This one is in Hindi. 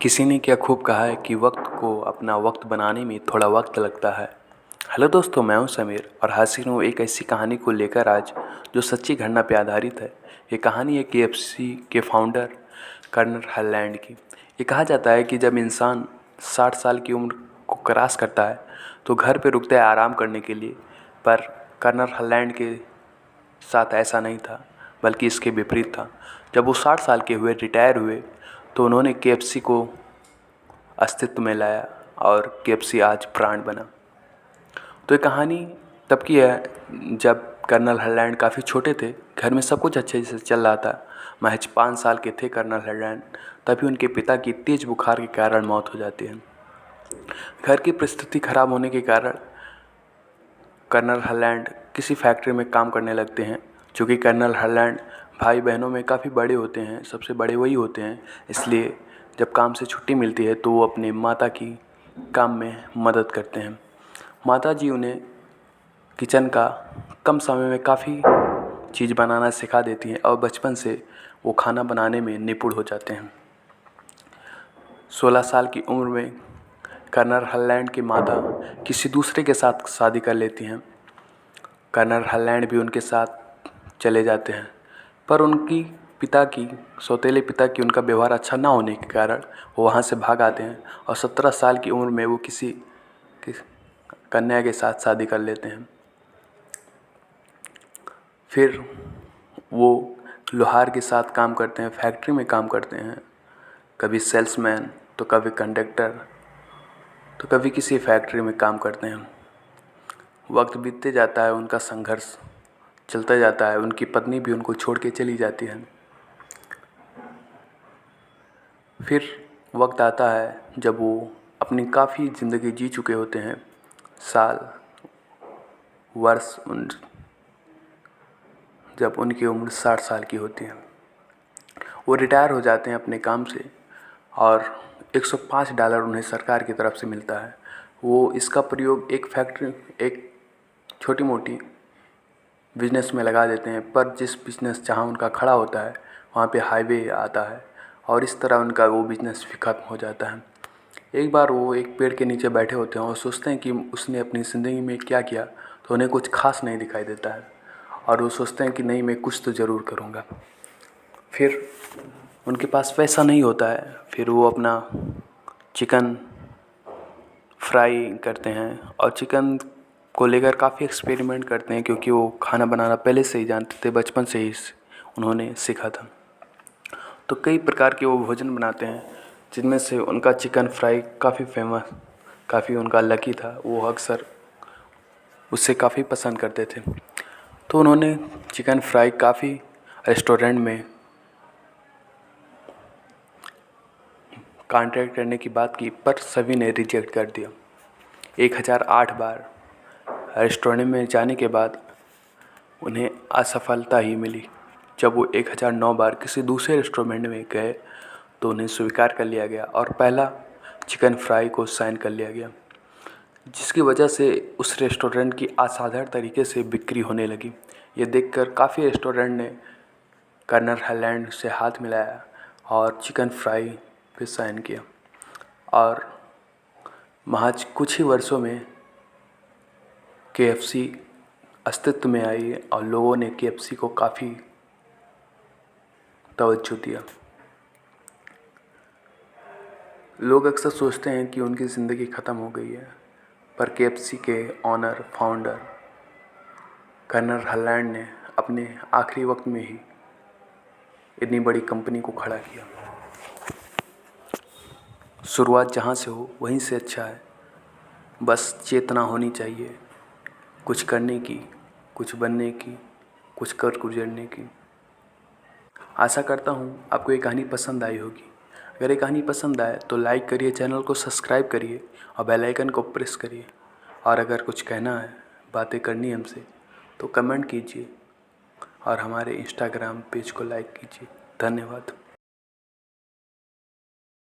किसी ने क्या खूब कहा है कि वक्त को अपना वक्त बनाने में थोड़ा वक्त लगता है। हेलो दोस्तों, मैं हूं समीर और हासिल हूं एक ऐसी कहानी को लेकर आज जो सच्ची घटना पर आधारित है। ये कहानी है KFC के फाउंडर कर्नल हॉलैंड की। ये कहा जाता है कि जब इंसान 60 साल की उम्र को क्रॉस करता है तो घर पे रुकता है आराम करने के लिए, पर कर्नल हॉलैंड के साथ ऐसा नहीं था, बल्कि इसके विपरीत था। जब वो 60 साल के हुए, रिटायर हुए, तो उन्होंने KFC को अस्तित्व में लाया और KFC आज ब्रांड बना। तो ये कहानी तब की है जब कर्नल हॉलैंड काफ़ी छोटे थे। घर में सब कुछ अच्छे से चल रहा था। महज 5 साल के थे कर्नल हॉलैंड, तभी उनके पिता की तेज बुखार के कारण मौत हो जाती है। घर की परिस्थिति खराब होने के कारण कर्नल हॉलैंड किसी फैक्ट्री में काम करने लगते हैं। चूँकि कर्नल हॉलैंड भाई बहनों में काफ़ी बड़े होते हैं, सबसे बड़े वही होते हैं, इसलिए जब काम से छुट्टी मिलती है तो वो अपने माता की काम में मदद करते हैं। माता जी उन्हें किचन का कम समय में काफ़ी चीज़ बनाना सिखा देती हैं और बचपन से वो खाना बनाने में निपुण हो जाते हैं। 16 साल की उम्र में कर्नल हॉलैंड की माता किसी दूसरे के साथ शादी कर लेती हैं। कर्नल हॉलैंड भी उनके साथ चले जाते हैं, पर उनकी सौतेले पिता की उनका व्यवहार अच्छा ना होने के कारण वो वहाँ से भाग आते हैं और 17 साल की उम्र में वो किसी कन्या के साथ शादी कर लेते हैं। फिर वो लोहार के साथ काम करते हैं, फैक्ट्री में काम करते हैं, कभी सेल्समैन तो कभी कंडक्टर तो कभी किसी फैक्ट्री में काम करते हैं। वक्त बीतते जाता है, उनका संघर्ष चलता जाता है। उनकी पत्नी भी उनको छोड़ के चली जाती है। फिर वक्त आता है जब वो अपनी काफ़ी ज़िंदगी जी चुके होते हैं, वर्ष जब उनकी उम्र 60 साल की होती है। वो रिटायर हो जाते हैं अपने काम से और $105 उन्हें सरकार की तरफ से मिलता है। वो इसका प्रयोग एक छोटी मोटी बिजनेस में लगा देते हैं, पर जिस बिजनेस जहाँ उनका खड़ा होता है वहाँ पे हाईवे आता है और इस तरह उनका वो बिजनेस भी खत्म हो जाता है। एक बार वो एक पेड़ के नीचे बैठे होते हैं और सोचते हैं कि उसने अपनी ज़िंदगी में क्या किया, तो उन्हें कुछ खास नहीं दिखाई देता है और वो सोचते हैं कि नहीं, मैं कुछ तो ज़रूर करूँगा। फिर उनके पास पैसा नहीं होता है। फिर वो अपना चिकन फ्राई करते हैं और चिकन को लेकर काफ़ी एक्सपेरिमेंट करते हैं, क्योंकि वो खाना बनाना पहले से ही जानते थे, बचपन से ही उन्होंने सीखा था। तो कई प्रकार के वो भोजन बनाते हैं, जिनमें से उनका चिकन फ्राई काफ़ी फेमस, काफ़ी उनका लकी था। वो अक्सर उससे काफ़ी पसंद करते थे। तो उन्होंने चिकन फ्राई काफ़ी रेस्टोरेंट में कॉन्ट्रैक्ट करने की बात की, पर सभी ने रिजेक्ट कर दिया। 1008 बार रेस्टोरेंट में जाने के बाद उन्हें असफलता ही मिली। जब वो 1009 बार किसी दूसरे रेस्टोरेंट में गए तो उन्हें स्वीकार कर लिया गया और पहला चिकन फ्राई को साइन कर लिया गया, जिसकी वजह से उस रेस्टोरेंट की असाधारण तरीके से बिक्री होने लगी। ये देखकर काफ़ी रेस्टोरेंट ने कर्नल हॉलैंड से हाथ मिलाया और चिकन फ्राई पे साइन किया और महज कुछ ही वर्षों में KFC अस्तित्व में आई और लोगों ने KFC को काफ़ी तवज्जो दिया। लोग अक्सर सोचते हैं कि उनकी ज़िंदगी ख़त्म हो गई है, पर KFC के ऑनर फाउंडर कर्नल हॉलैंड ने अपने आखिरी वक्त में ही इतनी बड़ी कंपनी को खड़ा किया। शुरुआत जहाँ से हो वहीं से अच्छा है। बस चेतना होनी चाहिए, कुछ करने की, कुछ बनने की, कुछ कर गुजरने की। आशा करता हूँ आपको ये कहानी पसंद आई होगी। अगर ये कहानी पसंद आए तो लाइक करिए, चैनल को सब्सक्राइब करिए और बेल आइकन को प्रेस करिए। और अगर कुछ कहना है, बातें करनी है हमसे, तो कमेंट कीजिए और हमारे इंस्टाग्राम पेज को लाइक कीजिए। धन्यवाद।